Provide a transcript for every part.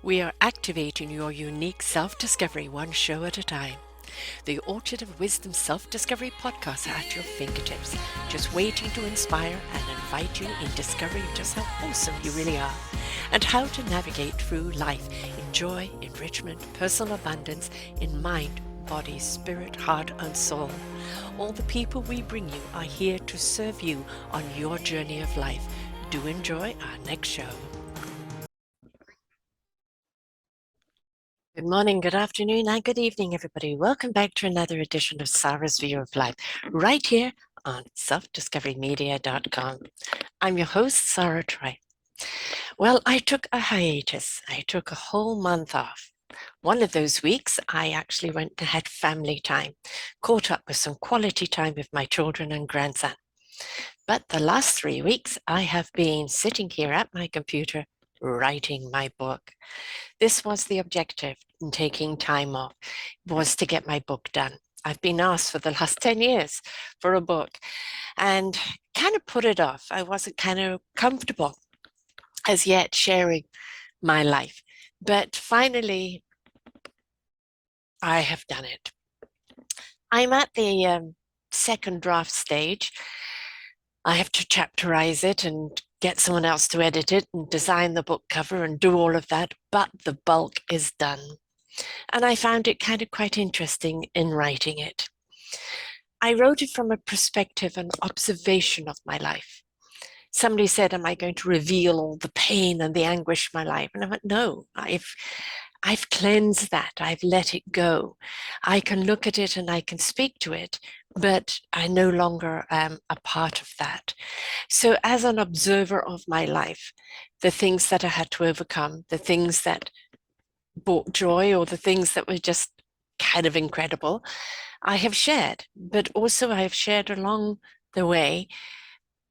We are activating your unique self-discovery one show at a time. The Orchard of Wisdom Self-Discovery podcast are at your fingertips, just waiting to inspire and invite you in discovering just how awesome you really are and how to navigate through life in joy, enrichment, personal abundance, in mind, body, spirit, heart, and soul. All the people we bring you are here to serve you on your journey of life. Do enjoy our next show. Good morning, good afternoon, and good evening, everybody. Welcome back to another edition of Sarah's View of Life, right here on selfdiscoverymedia.com. I'm your host, Sarah Troy. Well, I took a hiatus. I took a whole month off. One of those weeks, I actually went and had family time, caught up with some quality time with my children and grandson. But the last 3 weeks, I have been sitting here at my computer writing my book. This was the objective in taking time off, was to get my book done. I've been asked for the last 10 years for a book and kind of put it off. I wasn't kind of comfortable as yet sharing my life. But finally, I have done it. I'm at the second draft stage. I have to chapterize it and get someone else to edit it and design the book cover and do all of that, but the bulk is done. And I found it kind of quite interesting in writing it. I wrote it from a perspective and observation of my life. Somebody said, am I going to reveal all the pain and the anguish of my life? And I went, no, I've cleansed that. I've let it go. I can look at it and I can speak to it, but I no longer am a part of that. So as an observer of my life, the things that I had to overcome, the things that brought joy or the things that were just kind of incredible, I have shared, but also I have shared along the way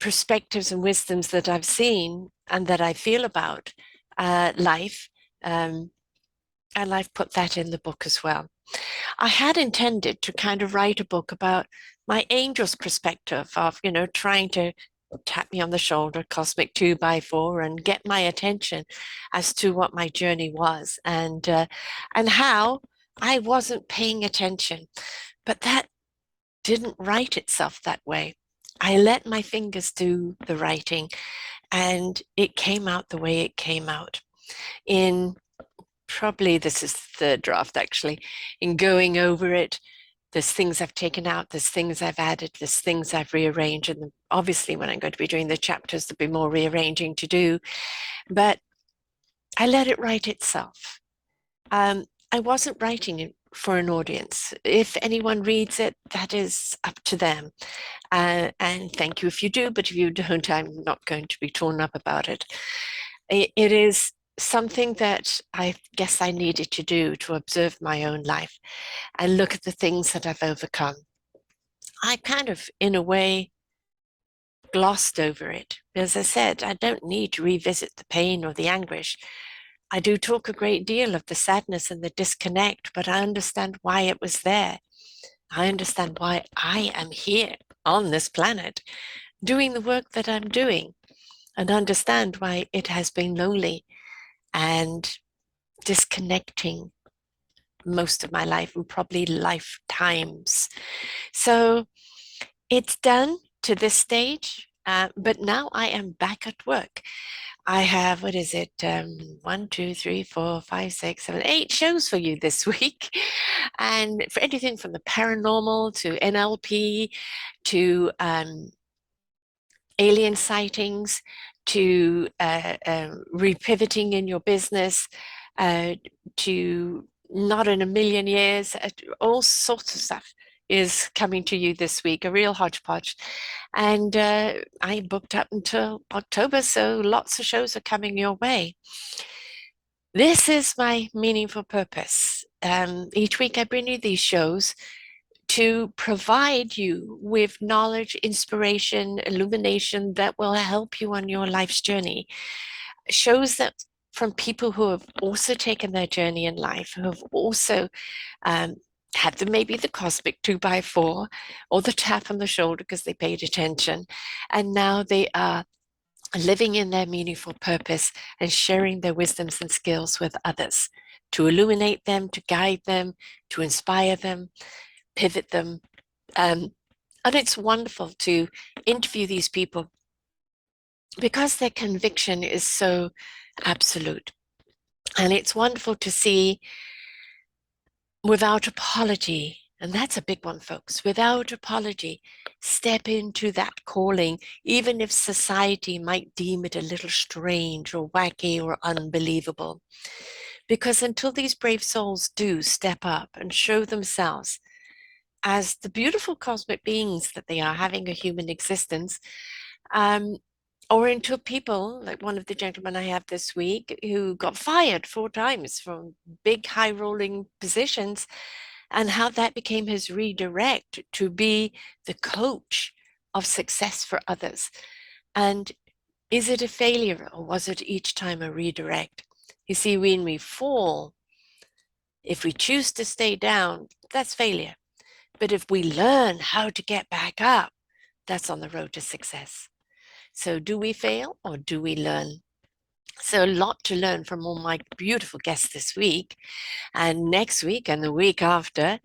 perspectives and wisdoms that I've seen and that I feel about life. And I've put that in the book as well. I had intended to kind of write a book about my angel's perspective of, trying to tap me on the shoulder, cosmic 2x4, and get my attention as to what my journey was and how I wasn't paying attention. But that didn't write itself that way. I let my fingers do the writing, and it came out the way it came out. In probably this is the third draft actually, in going over it, there's things I've taken out, there's things I've added, there's things I've rearranged. And obviously, when I'm going to be doing the chapters, there'll be more rearranging to do. But I let it write itself. I wasn't writing it for an audience. If anyone reads it, that is up to them. And thank you if you do, but if you don't, I'm not going to be torn up about it. It is something that I guess I needed to do to observe my own life and look at the things that I've overcome. I kind of, in a way, glossed over it. As I said, I don't need to revisit the pain or the anguish. I do talk a great deal of the sadness and the disconnect, but I understand why it was there. I understand why I am here on this planet doing the work that I'm doing, and understand why it has been lonely and disconnecting most of my life and probably lifetimes. So it's done to this stage, but now I am back at work. I have, what is it? 1, 2, 3, 4, 5, 6, 7, 8 shows for you this week. And for anything from the paranormal to NLP to alien sightings to repivoting in your business to not in a million years, all sorts of stuff is coming to you this week, a real hodgepodge. And I booked up until October, so lots of shows are coming your way. This is my meaningful purpose. Each week I bring you these shows to provide you with knowledge, inspiration, illumination that will help you on your life's journey. Shows that from people who have also taken their journey in life, who have also had maybe the cosmic 2x4 or the tap on the shoulder because they paid attention. And now they are living in their meaningful purpose and sharing their wisdoms and skills with others to illuminate them, to guide them, to inspire them, pivot them. Um, and it's wonderful to interview these people because their conviction is so absolute. And it's wonderful to see without apology, and that's a big one, folks, without apology, step into that calling, even if society might deem it a little strange or wacky or unbelievable. Because until these brave souls do step up and show themselves as the beautiful cosmic beings that they are, having a human existence, um, or until people like one of the gentlemen I have this week who got fired 4 times from big high rolling positions, and how that became his redirect to be the coach of success for others. And is it a failure or was it each time a redirect? You see, when we fall, if we choose to stay down, that's failure. But if we learn how to get back up, that's on the road to success. So do we fail or do we learn? So a lot to learn from all my beautiful guests this week. And next week and the week after,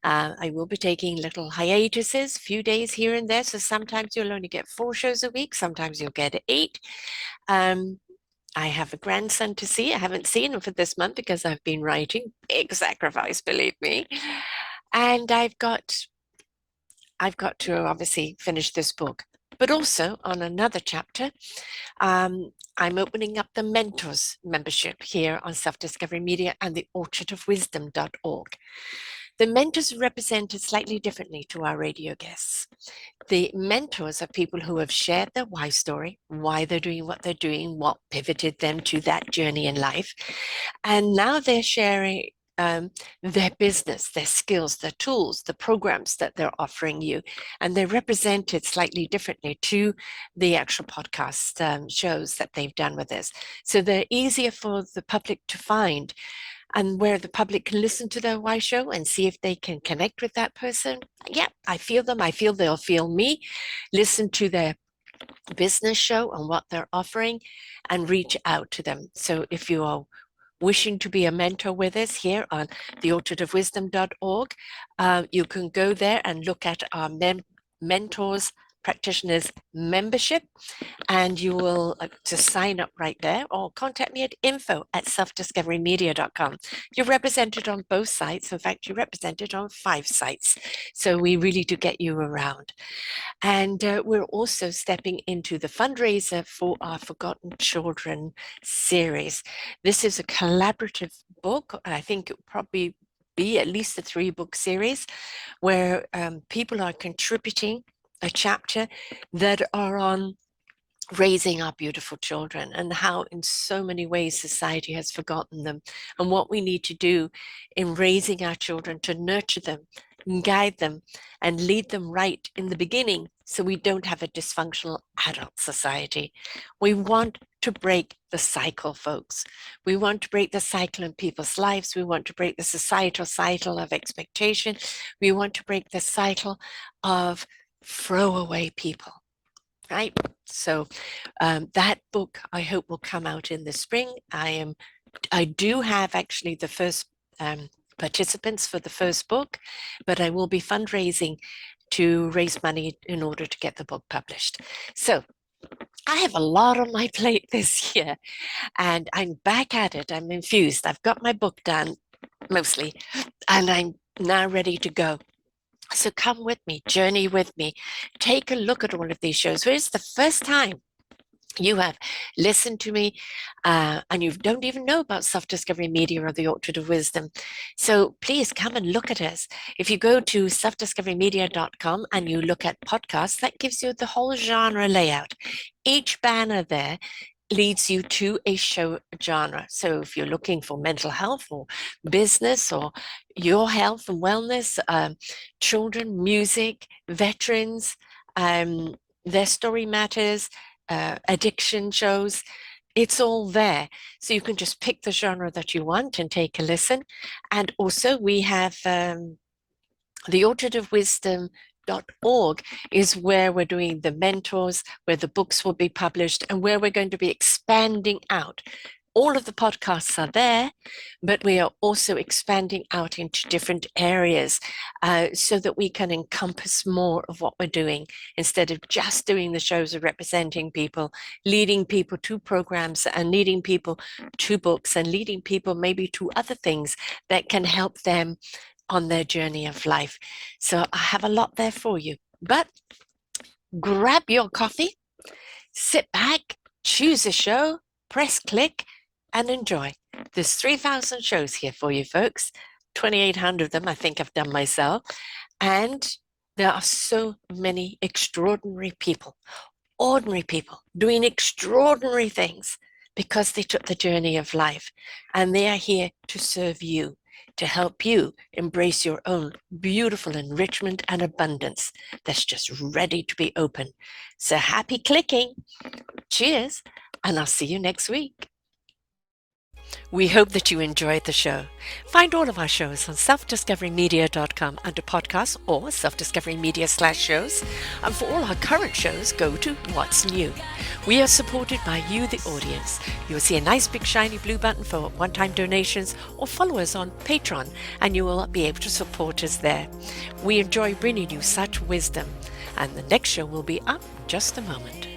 I will be taking little hiatuses, few days here and there. So sometimes you'll only get 4 shows a week. Sometimes you'll get 8. Um, I have a grandson to see. I haven't seen him for this month because I've been writing. Big sacrifice, believe me. And I've got to obviously finish this book. But also on another chapter, I'm opening up the Mentors membership here on Self Discovery Media and the orchardofwisdom.org. The mentors are represented slightly differently to our radio guests. The mentors are people who have shared their why story, why they're doing what they're doing, what pivoted them to that journey in life. And now they're sharing their business, their skills, their tools, the programs that they're offering you. And they're represented slightly differently to the actual podcast shows that they've done with us. So they're easier for the public to find, and where the public can listen to their why show and see if they can connect with that person. Yeah, I feel them. I feel they'll feel me. Listen to their business show and what they're offering and reach out to them. So if you are wishing to be a mentor with us here on theorchardofwisdom.org, you can go there and look at our mentors practitioners membership, and you will just sign up right there or contact me at info@selfdiscoverymedia.com. You're represented on both sites. In fact, you're represented on 5 sites. So we really do get you around. And we're also stepping into the fundraiser for our Forgotten Children series. This is a collaborative book. I think it will probably be at least a 3-book series where people are contributing a chapter that are on raising our beautiful children and how in so many ways society has forgotten them, and what we need to do in raising our children to nurture them and guide them and lead them right in the beginning so we don't have a dysfunctional adult society. We want to break the cycle, folks. We want to break the cycle in people's lives. We want to break the societal cycle of expectation. We want to break the cycle of throwaway people, right? So that book I hope will come out in the spring. I do have actually the first participants for the first book, but I will be fundraising to raise money in order to get the book published. So I have a lot on my plate this year, and I'm back at it. I'm infused. I've got my book done mostly, and I'm now ready to go. So come with me, journey with me, take a look at all of these shows. Where it's the first time you have listened to me and you don't even know about Self-Discovery Media or the Orchard of Wisdom. So please come and look at us. If you go to selfdiscoverymedia.com and you look at podcasts, that gives you the whole genre layout. Each banner there leads you to a show genre. So if you're looking for mental health or business or your health and wellness, children, music, veterans, their story matters, addiction shows, it's all there. So you can just pick the genre that you want and take a listen. And also we have the Orchard of Wisdom liberating.org is where we're doing the mentors, where the books will be published, and where we're going to be expanding out. All of the podcasts are there, but we are also expanding out into different areas so that we can encompass more of what we're doing instead of just doing the shows of representing people, leading people to programs and leading people to books and leading people maybe to other things that can help them on their journey of life. So I have a lot there for you, but grab your coffee, sit back, choose a show, press click, and enjoy. There's 3,000 shows here for you, folks. 2,800 of them I think I've done myself. And there are so many extraordinary people, ordinary people, doing extraordinary things because they took the journey of life. And they are here to serve you, to help you embrace your own beautiful enrichment and abundance that's just ready to be open. So happy clicking. Cheers, and I'll see you next week. We hope that you enjoyed the show. Find all of our shows on selfdiscoverymedia.com under podcasts or selfdiscoverymedia/shows. And for all our current shows, go to What's New. We are supported by you, the audience. You'll see a nice big shiny blue button for one-time donations or follow us on Patreon, and you will be able to support us there. We enjoy bringing you such wisdom. And the next show will be up in just a moment.